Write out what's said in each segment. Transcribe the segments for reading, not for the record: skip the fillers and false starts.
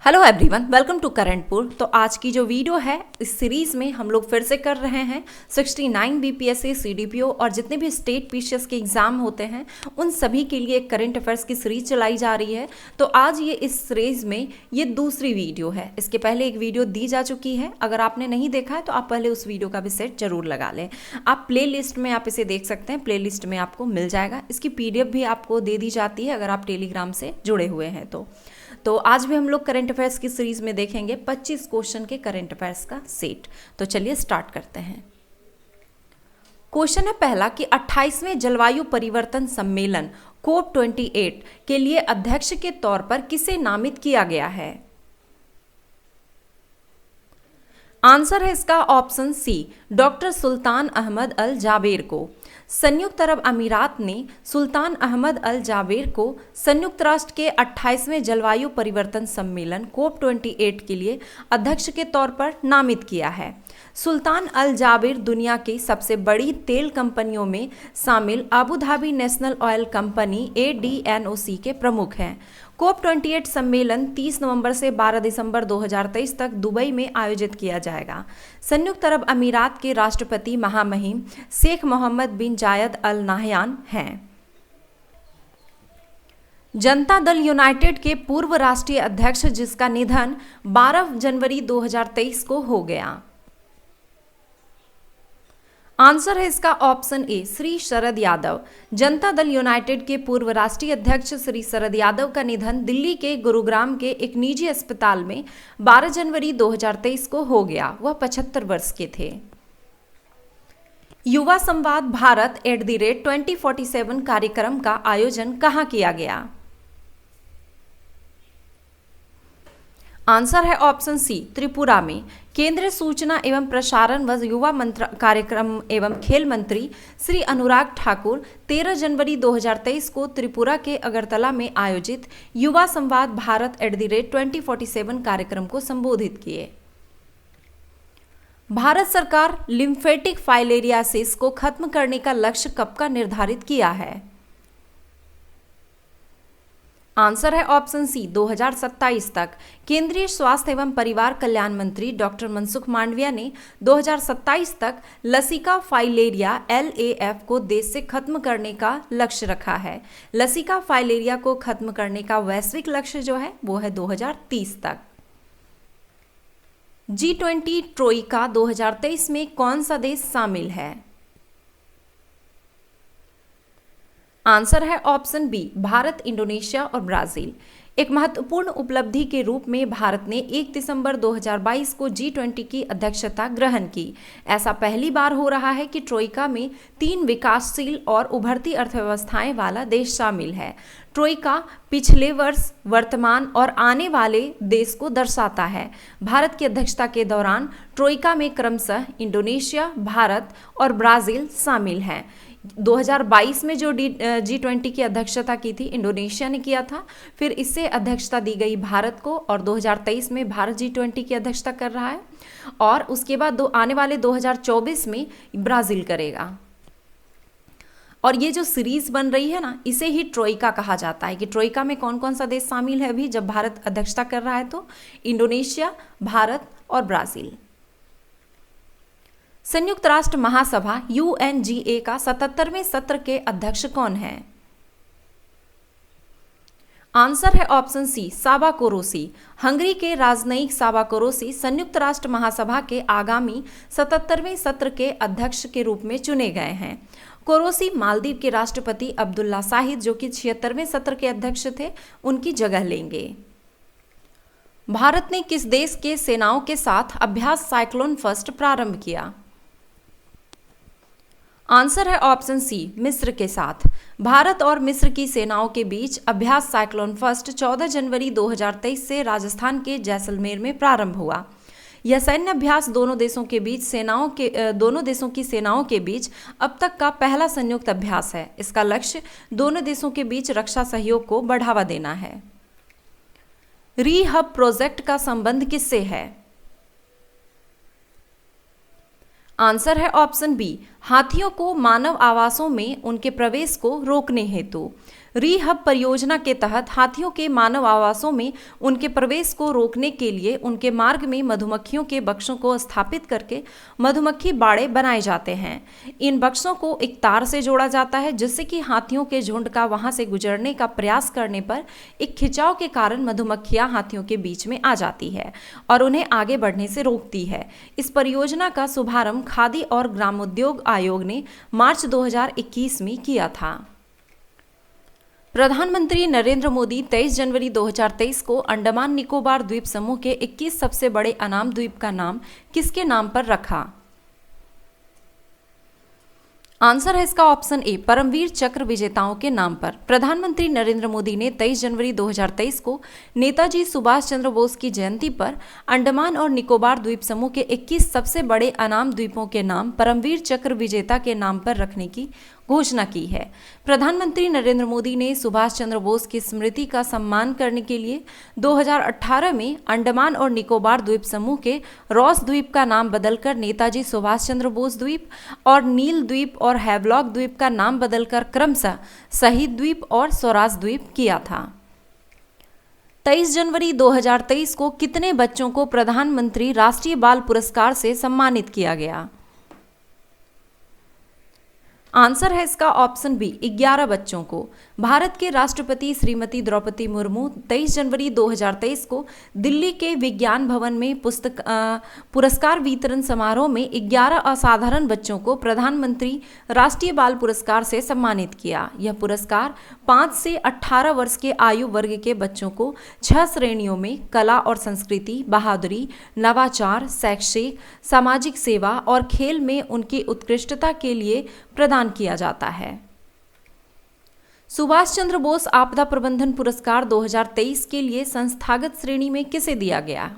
Hello everyone, welcome to करंटपुर। तो आज की जो वीडियो है इस सीरीज़ में हम लोग फिर से कर रहे हैं 69 बीपीएससी सीडीपीओ और जितने भी स्टेट पीसीएस के एग्ज़ाम होते हैं उन सभी के लिए एक करंट अफेयर्स की सीरीज चलाई जा रही है। तो आज ये इस सीरीज़ में ये दूसरी वीडियो है। इसके पहले एक वीडियो दी जा चुकी है, अगर आपने नहीं देखा है तो आप पहले उस वीडियो का भी सेट जरूर लगा लें। आप प्ले लिस्ट में आप इसे देख सकते हैं, प्ले लिस्ट में आपको मिल जाएगा। इसकी PDF भी आपको दे दी जाती है अगर आप टेलीग्राम से जुड़े हुए हैं तो आज भी हम लोग करंट अफेयर्स की सीरीज में देखेंगे 25 क्वेश्चन के करंट अफेयर्स का सेट। तो चलिए स्टार्ट करते हैं। क्वेश्चन है पहला कि 28वें जलवायु परिवर्तन सम्मेलन COP28 के लिए अध्यक्ष के तौर पर किसे नामित किया गया है? आंसर है इसका ऑप्शन सी, डॉक्टर सुल्तान अहमद अल जाबेर को। संयुक्त अरब अमीरात ने सुल्तान अहमद अल जाबेर को संयुक्त राष्ट्र के 28वें जलवायु परिवर्तन सम्मेलन COP28 के लिए अध्यक्ष के तौर पर नामित किया है। सुल्तान अल जाबेर दुनिया की सबसे बड़ी तेल कंपनियों में शामिल Abu Dhabi national oil company ADNOC के प्रमुख हैं। COP28 सम्मेलन 30 नवंबर से 12 दिसंबर 2023 तक दुबई में आयोजित किया जाएगा। संयुक्त अरब अमीरात के राष्ट्रपति महामहिम शेख मोहम्मद बिन जायद अल नाहयान हैं। जनता दल यूनाइटेड के पूर्व राष्ट्रीय अध्यक्ष जिसका निधन 12 जनवरी 2023 को हो गया। आंसर है इसका option A, Shri Sharad Yadav. Janata Dal United के पूर्व राष्ट्रीय अध्यक्ष श्री शरद यादव का निधन दिल्ली के गुरुग्राम के एक निजी अस्पताल में 12 जनवरी 2023 को हो गया। वह 75 वर्ष के थे। युवा संवाद भारत @2047 कार्यक्रम का आयोजन कहाँ किया गया? आंसर है ऑप्शन सी, त्रिपुरा में। केंद्रीय सूचना एवं प्रसारण व युवा कार्यक्रम एवं खेल मंत्री श्री अनुराग ठाकुर 13 जनवरी 2023 को त्रिपुरा के अगरतला में आयोजित युवा संवाद भारत @2047 कार्यक्रम को संबोधित किए। भारत सरकार लिम्फेटिक फाइलेरियासिस को खत्म करने का लक्ष्य कब का निर्धारित किया है? आंसर है ऑप्शन सी, 2027 तक। केंद्रीय स्वास्थ्य एवं परिवार कल्याण मंत्री डॉक्टर मनसुख मांडविया ने 2027 तक लसिका फाइलेरिया LAF को देश से खत्म करने का लक्ष्य रखा है। लसिका फाइलेरिया को खत्म करने का वैश्विक लक्ष्य जो है वो है 2030 तक। G20 ट्रोइका 2023 में कौन सा देश शामिल है? आंसर है ऑप्शन बी, भारत, इंडोनेशिया और ब्राजील। एक महत्वपूर्ण उपलब्धि के रूप में भारत ने 1 दिसंबर 2022 को G20 की अध्यक्षता ग्रहण की। ऐसा पहली बार हो रहा है कि ट्रोइका में 3 विकासशील और उभरती अर्थव्यवस्थाएं वाला देश शामिल है। ट्रोइका पिछले वर्ष, वर्तमान और आने वाले देश को दर्शाता है। भारत की अध्यक्षता के दौरान ट्रोइका में क्रमशः इंडोनेशिया, भारत और ब्राजील शामिल हैं। 2022 में जो G20 की अध्यक्षता की थी इंडोनेशिया ने किया था, फिर इससे अध्यक्षता दी गई भारत को और 2023 में भारत G20 की अध्यक्षता कर रहा है और उसके बाद आने वाले 2024 में ब्राज़ील करेगा। और ये जो सीरीज बन रही है ना, इसे ही ट्रोइका कहा जाता है कि ट्रोइका में कौन कौन सा देश शामिल है अभी जब भारत अध्यक्षता कर रहा है तो इंडोनेशिया, भारत और ब्राज़ील। संयुक्त राष्ट्र महासभा UNGA का 77वें सत्र के अध्यक्ष कौन है? आंसर है ऑप्शन सी, साबा कोरोसी। हंगरी के राजनयिक साबा कोरोसी संयुक्त राष्ट्र महासभा के आगामी 77वें सत्र के अध्यक्ष के रूप में चुने गए हैं। कोरोसी मालदीव के राष्ट्रपति अब्दुल्ला शाहिद जो कि 76वें सत्र के अध्यक्ष थे उनकी जगह लेंगे। भारत ने किस देश के सेनाओं के साथ अभ्यास साइक्लोन फर्स्ट प्रारंभ किया? आंसर है ऑप्शन सी, मिस्र के साथ। भारत और मिस्र की सेनाओं के बीच अभ्यास साइक्लोन फर्स्ट 14 जनवरी 2023 से राजस्थान के जैसलमेर में प्रारंभ हुआ। यह सैन्य अभ्यास दोनों देशों की सेनाओं के बीच अब तक का पहला संयुक्त अभ्यास है। इसका लक्ष्य दोनों देशों के बीच रक्षा सहयोग को बढ़ावा देना है। रीहब प्रोजेक्ट का संबंध किससे है? आंसर है ऑप्शन बी, हाथियों को मानव आवासों में उनके प्रवेश को रोकने हेतु। रीहब परियोजना के तहत हाथियों के मानव आवासों में उनके प्रवेश को रोकने के लिए उनके मार्ग में मधुमक्खियों के बक्सों को स्थापित करके मधुमक्खी बाड़े बनाए जाते हैं। इन बक्सों को एक तार से जोड़ा जाता है, जिससे कि हाथियों के झुंड का वहां से गुजरने का प्रयास करने पर एक खिंचाव के कारण मधुमक्खियां हाथियों के बीच में आ जाती है और उन्हें आगे बढ़ने से रोकती है। इस परियोजना का शुभारंभ खादी और ग्रामोद्योग आयोग ने मार्च 2021 में किया था। प्रधानमंत्री नरेंद्र मोदी 23 जनवरी 2023 को अंडमान निकोबार द्वीप समूह के 21 सबसे बड़े अनाम द्वीप का नाम किसके नाम पर रखा? आंसर है इसका ऑप्शन ए, परमवीर चक्र विजेताओं के नाम पर। प्रधानमंत्री नरेंद्र मोदी ने 23 जनवरी 2023 को नेताजी सुभाष चंद्र बोस की जयंती पर अंडमान और निकोबार द्वीप समूह के 21 सबसे बड़े अनाम द्वीपों के नाम परमवीर चक्र विजेता के नाम पर रखने की घोषणा की है। प्रधानमंत्री नरेंद्र मोदी ने सुभाष चंद्र बोस की स्मृति का सम्मान करने के लिए 2018 में अंडमान और निकोबार द्वीप समूह के रॉस द्वीप का नाम बदलकर नेताजी सुभाष चंद्र बोस द्वीप और नील द्वीप और हैवलॉक द्वीप का नाम बदलकर क्रमशः शहीद द्वीप और स्वराज द्वीप किया था। 23 जनवरी 2023 को कितने बच्चों को प्रधानमंत्री राष्ट्रीय बाल पुरस्कार से सम्मानित किया गया? आंसर है इसका ऑप्शन बी, 11 बच्चों को। भारत के राष्ट्रपति श्रीमती द्रौपदी मुर्मू 23 जनवरी 2023 को दिल्ली के विज्ञान भवन में पुरस्कार वितरण समारोह में 11 असाधारण बच्चों को प्रधानमंत्री राष्ट्रीय बाल पुरस्कार से सम्मानित किया। यह पुरस्कार 5 से 18 वर्ष के आयु वर्ग के बच्चों को 6 श्रेणियों में कला और संस्कृति, बहादुरी, नवाचार, शैक्षिक, सामाजिक सेवा और खेल में उनकी उत्कृष्टता के लिए प्रदान किया जाता है। सुभाष चंद्र बोस आपदा प्रबंधन पुरस्कार 2023 के लिए संस्थागत श्रेणी में किसे दिया गया?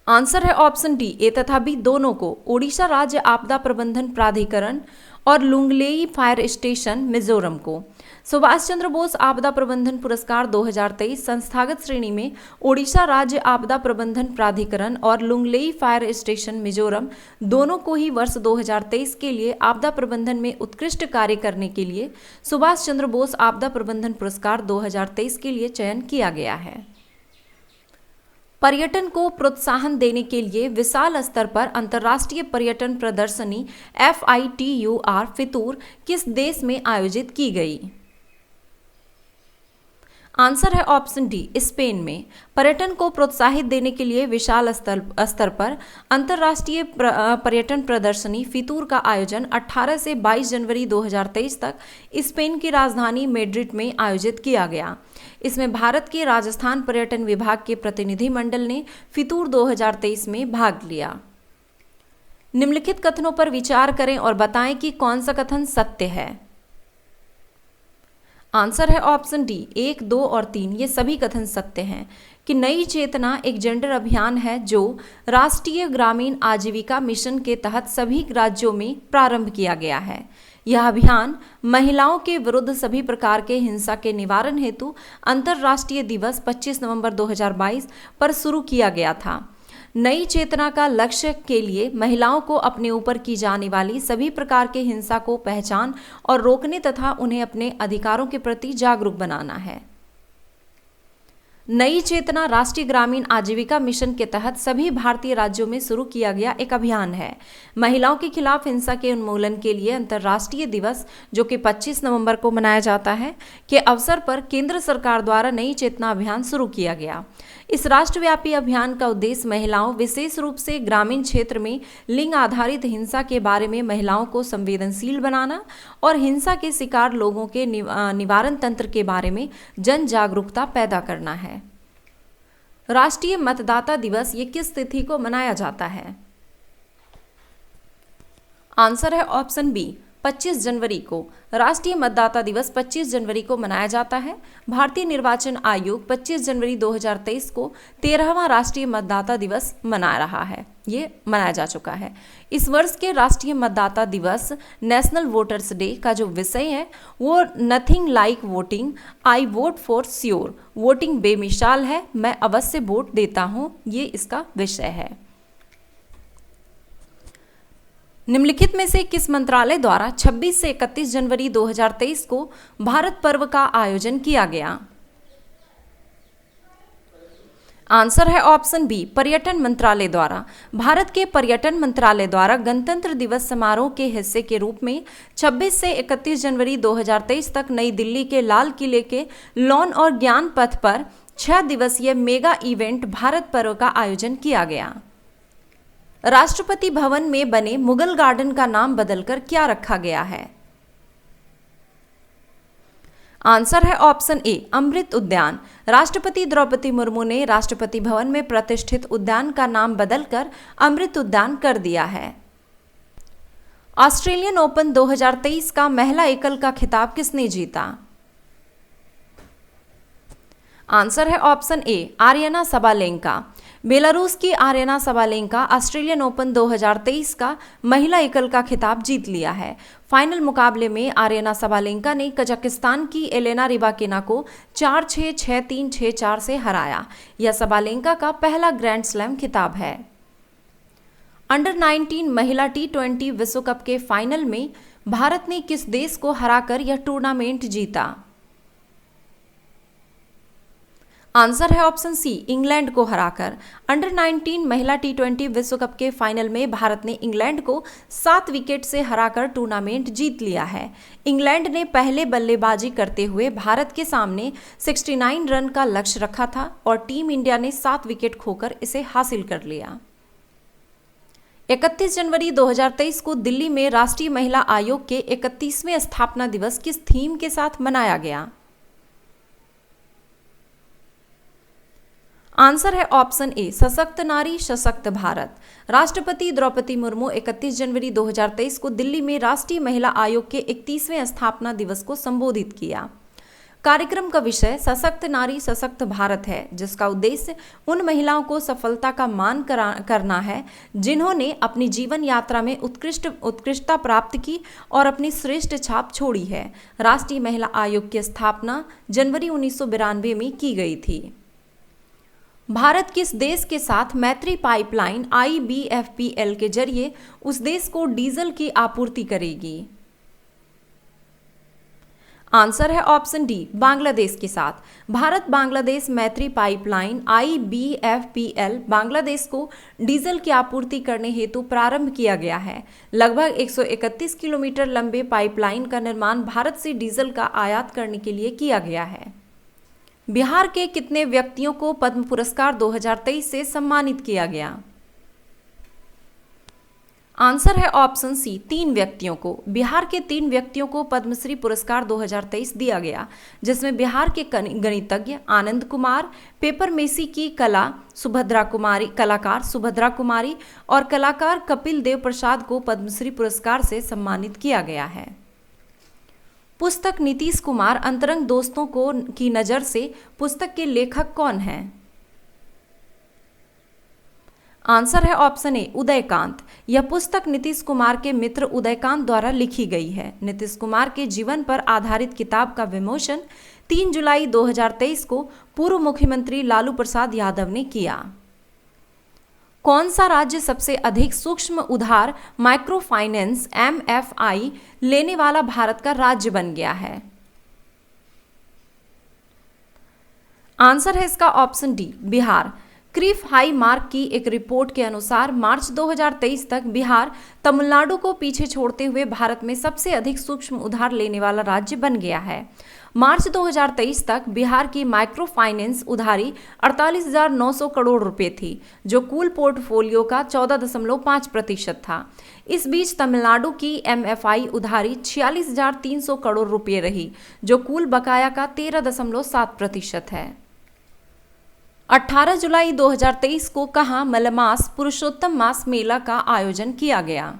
आंसर है ऑप्शन डी, ए तथा बी दोनों को। ओडिशा राज्य आपदा प्रबंधन प्राधिकरण और लुंगलेई फायर स्टेशन मिजोरम को। सुभाष चंद्र बोस आपदा प्रबंधन पुरस्कार 2023 संस्थागत श्रेणी में ओडिशा राज्य आपदा प्रबंधन प्राधिकरण और लुंगलेई फायर स्टेशन मिजोरम दोनों को ही वर्ष 2023 के लिए आपदा प्रबंधन में उत्कृष्ट कार्य करने के लिए सुभाष चंद्र बोस आपदा प्रबंधन पुरस्कार 2023 के लिए चयन किया गया है। पर्यटन को प्रोत्साहन देने के लिए विशाल स्तर पर अंतर्राष्ट्रीय पर्यटन प्रदर्शनी FITUR फितूर किस देश में आयोजित की गई? आंसर है ऑप्शन डी, स्पेन में। पर्यटन को प्रोत्साहित देने के लिए विशाल स्तर पर अंतर्राष्ट्रीय पर्यटन प्रदर्शनी फितूर का आयोजन 18 से 22 जनवरी 2023 तक स्पेन की राजधानी मैड्रिड में आयोजित किया गया। इसमें भारत के राजस्थान पर्यटन विभाग के प्रतिनिधि मंडल ने फितूर 2023 में भाग लिया। निम्नलिखित कथनों पर विचार करें और बताएं कि कौन सा कथन सत्य है। आंसर है ऑप्शन डी, 1, 2 और 3 ये सभी कथन सत्य हैं कि नई चेतना एक जेंडर अभियान है जो राष्ट्रीय ग्रामीण आजीविका मिशन के तहत सभी राज्यों में प्रारंभ किया गया है। यह अभियान महिलाओं के विरुद्ध सभी प्रकार के हिंसा के निवारण हेतु अंतर्राष्ट्रीय दिवस 25 नवंबर 2022 पर शुरू किया गया था। नई चेतना का लक्ष्य के लिए महिलाओं को अपने ऊपर की जाने वाली सभी प्रकार के हिंसा को पहचान और रोकने तथा उन्हें अपने अधिकारों के प्रति जागरूक बनाना है। नई चेतना राष्ट्रीय ग्रामीण आजीविका मिशन के तहत सभी भारतीय राज्यों में शुरू किया गया एक अभियान है। महिलाओं के खिलाफ हिंसा के उन्मूलन के लिए अंतर्राष्ट्रीय दिवस जो कि 25 नवंबर को मनाया जाता है के अवसर पर केंद्र सरकार द्वारा नई चेतना अभियान शुरू किया गया। इस राष्ट्रव्यापी अभियान का उद्देश्य महिलाओं, विशेष रूप से ग्रामीण क्षेत्र में लिंग आधारित हिंसा के बारे में महिलाओं को संवेदनशील बनाना और हिंसा के शिकार लोगों के निवारण तंत्र के बारे में जन जागरूकता पैदा करना है। राष्ट्रीय मतदाता दिवस ये किस तिथि को मनाया जाता है? आंसर है ऑप्शन बी, 25 जनवरी को। राष्ट्रीय मतदाता दिवस 25 जनवरी को मनाया जाता है। भारतीय निर्वाचन आयोग 25 जनवरी 2023 को 13वां राष्ट्रीय मतदाता दिवस मना रहा है। ये मनाया जा चुका है। इस वर्ष के राष्ट्रीय मतदाता दिवस नेशनल वोटर्स डे का जो विषय है वो nothing like voting, I vote for sure, voting बेमिसाल है, मैं अवश्य वोट देता हूँ, ये इसका विषय है। निम्नलिखित में से किस मंत्रालय द्वारा 26 से 31 जनवरी 2023 को भारत पर्व का आयोजन किया गया? आंसर है ऑप्शन बी, पर्यटन मंत्रालय द्वारा। भारत के पर्यटन मंत्रालय द्वारा गणतंत्र दिवस समारोह के हिस्से के रूप में 26 से 31 जनवरी 2023 तक नई दिल्ली के लाल किले के लॉन और ज्ञान पथ पर 6 दिवसीय मेगा इवेंट भारत पर्व का आयोजन किया गया। राष्ट्रपति भवन में बने मुगल गार्डन का नाम बदलकर क्या रखा गया है? आंसर है ऑप्शन ए, अमृत उद्यान। राष्ट्रपति द्रौपदी मुर्मू ने राष्ट्रपति भवन में प्रतिष्ठित उद्यान का नाम बदलकर अमृत उद्यान कर दिया है। ऑस्ट्रेलियन ओपन 2023 का महिला एकल का खिताब किसने जीता? आंसर है option A, Aryana Sabalenka. Belarus की आर्यना सबालेंका ऑस्ट्रेलियन ओपन 2023 का महिला एकल का खिताब जीत लिया है। फाइनल मुकाबले में आर्यना सबालेंका ने कजाकिस्तान की एलेना रिबाकिना को 4-6, 6-3, 6-4 से हराया। यह सबालेंका का पहला ग्रैंड स्लैम खिताब है। अंडर 19 महिला T20 विश्व कप के फाइनल में भारत ने किस देश को हराकर यह टूर्नामेंट जीता? आंसर है ऑप्शन सी, इंग्लैंड को हराकर। अंडर 19 महिला T20 विश्व कप के फाइनल में भारत ने इंग्लैंड को 7 विकेट से हराकर टूर्नामेंट जीत लिया है। इंग्लैंड ने पहले बल्लेबाजी करते हुए भारत के सामने 69 रन का लक्ष्य रखा था और टीम इंडिया ने 7 विकेट खोकर इसे हासिल कर लिया। 31 जनवरी 2023 को दिल्ली में राष्ट्रीय महिला आयोग के 31वें स्थापना दिवस किस थीम के साथ मनाया गया? आंसर है ऑप्शन ए, सशक्त नारी सशक्त भारत। राष्ट्रपति द्रौपदी मुर्मू 31 जनवरी 2023 को दिल्ली में राष्ट्रीय महिला आयोग के 31वें स्थापना दिवस को संबोधित किया। कार्यक्रम का विषय सशक्त नारी सशक्त भारत है, जिसका उद्देश्य उन महिलाओं को सफलता का मान करना है जिन्होंने अपनी जीवन यात्रा में उत्कृष्टता प्राप्त की और अपनी श्रेष्ठ छाप छोड़ी है। राष्ट्रीय महिला आयोग की स्थापना जनवरी 1992 में की गई थी। भारत किस देश के साथ मैत्री पाइपलाइन IBFPL के जरिए उस देश को डीजल की आपूर्ति करेगी? आंसर है ऑप्शन डी, बांग्लादेश के साथ। भारत बांग्लादेश मैत्री पाइपलाइन IBFPL बांग्लादेश को डीजल की आपूर्ति करने हेतु प्रारंभ किया गया है। लगभग 131 किलोमीटर लंबे पाइपलाइन का निर्माण भारत से डीजल का आयात करने के लिए किया गया है। बिहार के कितने व्यक्तियों को पद्म पुरस्कार 2023 से सम्मानित किया गया? आंसर है ऑप्शन सी, 3 व्यक्तियों को। बिहार के 3 व्यक्तियों को पद्मश्री पुरस्कार 2023 दिया गया, जिसमें बिहार के गणितज्ञ आनंद कुमार, पेपर मेसी की कलाकार सुभद्रा कुमारी और कलाकार कपिल देव प्रसाद को पद्मश्री पुरस्कार से सम्मानित किया गया है। पुस्तक नीतीश कुमार अंतरंग दोस्तों की नज़र से पुस्तक के लेखक कौन हैं? आंसर है ऑप्शन ए, उदयकांत। यह पुस्तक नीतीश कुमार के मित्र उदयकांत द्वारा लिखी गई है। नीतीश कुमार के जीवन पर आधारित किताब का विमोचन 3 जुलाई 2023 को पूर्व मुख्यमंत्री लालू प्रसाद यादव ने किया। कौन सा राज्य सबसे अधिक सूक्ष्म उधार माइक्रो फाइनेंस MFI लेने वाला भारत का राज्य बन गया है? आंसर है इसका option D, Bihar. Cliff high mark की एक रिपोर्ट के अनुसार मार्च 2023 तक बिहार तमिलनाडु को पीछे छोड़ते हुए भारत में सबसे अधिक सूक्ष्म उधार लेने वाला राज्य बन गया है। मार्च 2023 तक बिहार की माइक्रो फाइनेंस उधारी 48,900 करोड़ रुपए थी, जो कुल पोर्टफोलियो का 14.5% था। इस बीच तमिलनाडु की MFI उधारी 46,300 करोड़ रुपए रही, जो कुल बकाया का 13.7% है। 18 जुलाई 2023 को कहां मलमास पुरुषोत्तम मास मेला का आयोजन किया गया?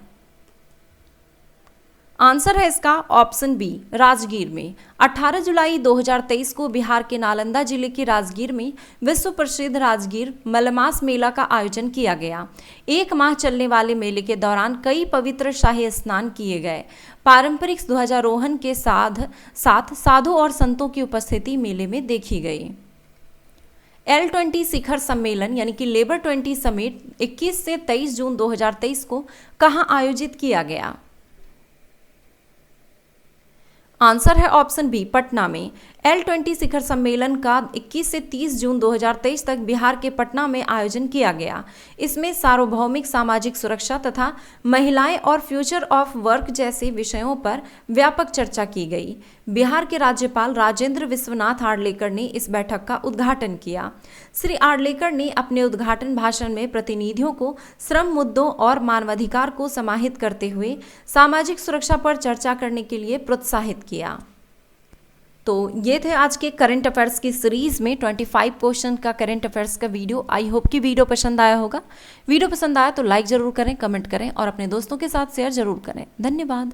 आंसर है इसका ऑप्शन बी, राजगीर में। 18 जुलाई 2023 को बिहार के नालंदा जिले के राजगीर में विश्व प्रसिद्ध राजगीर मलमास मेला का आयोजन किया गया। 1 माह चलने वाले मेले के दौरान कई पवित्र शाही स्नान किए गए। पारंपरिक ध्वजारोहण के साथ साधु और संतों की उपस्थिति मेले में देखी गई। L20 शिखर सम्मेलन यानी कि लेबर 20 समिट 21 से 23 जून 2023 को कहां आयोजित किया गया? आंसर है ऑप्शन बी, पटना में। L20 शिखर सम्मेलन का 21 से 30 जून 2023 तक बिहार के पटना में आयोजन किया गया। इसमें सार्वभौमिक सामाजिक सुरक्षा तथा महिलाएं और फ्यूचर ऑफ वर्क जैसे विषयों पर व्यापक चर्चा की गई। बिहार के राज्यपाल राजेंद्र विश्वनाथ आर्लेकर ने इस बैठक का उद्घाटन किया। श्री आर्लेकर ने अपने उद्घाटन भाषण में प्रतिनिधियों को श्रम मुद्दों और मानवाधिकार को समाहित करते हुए सामाजिक सुरक्षा पर चर्चा करने के लिए प्रोत्साहित किया। तो ये थे आज के करंट अफेयर्स की सीरीज में 25 क्वेश्चन का करंट अफेयर्स का वीडियो। आई होप कि वीडियो पसंद आया होगा। वीडियो पसंद आया तो लाइक ज़रूर करें, कमेंट करें और अपने दोस्तों के साथ शेयर ज़रूर करें। धन्यवाद।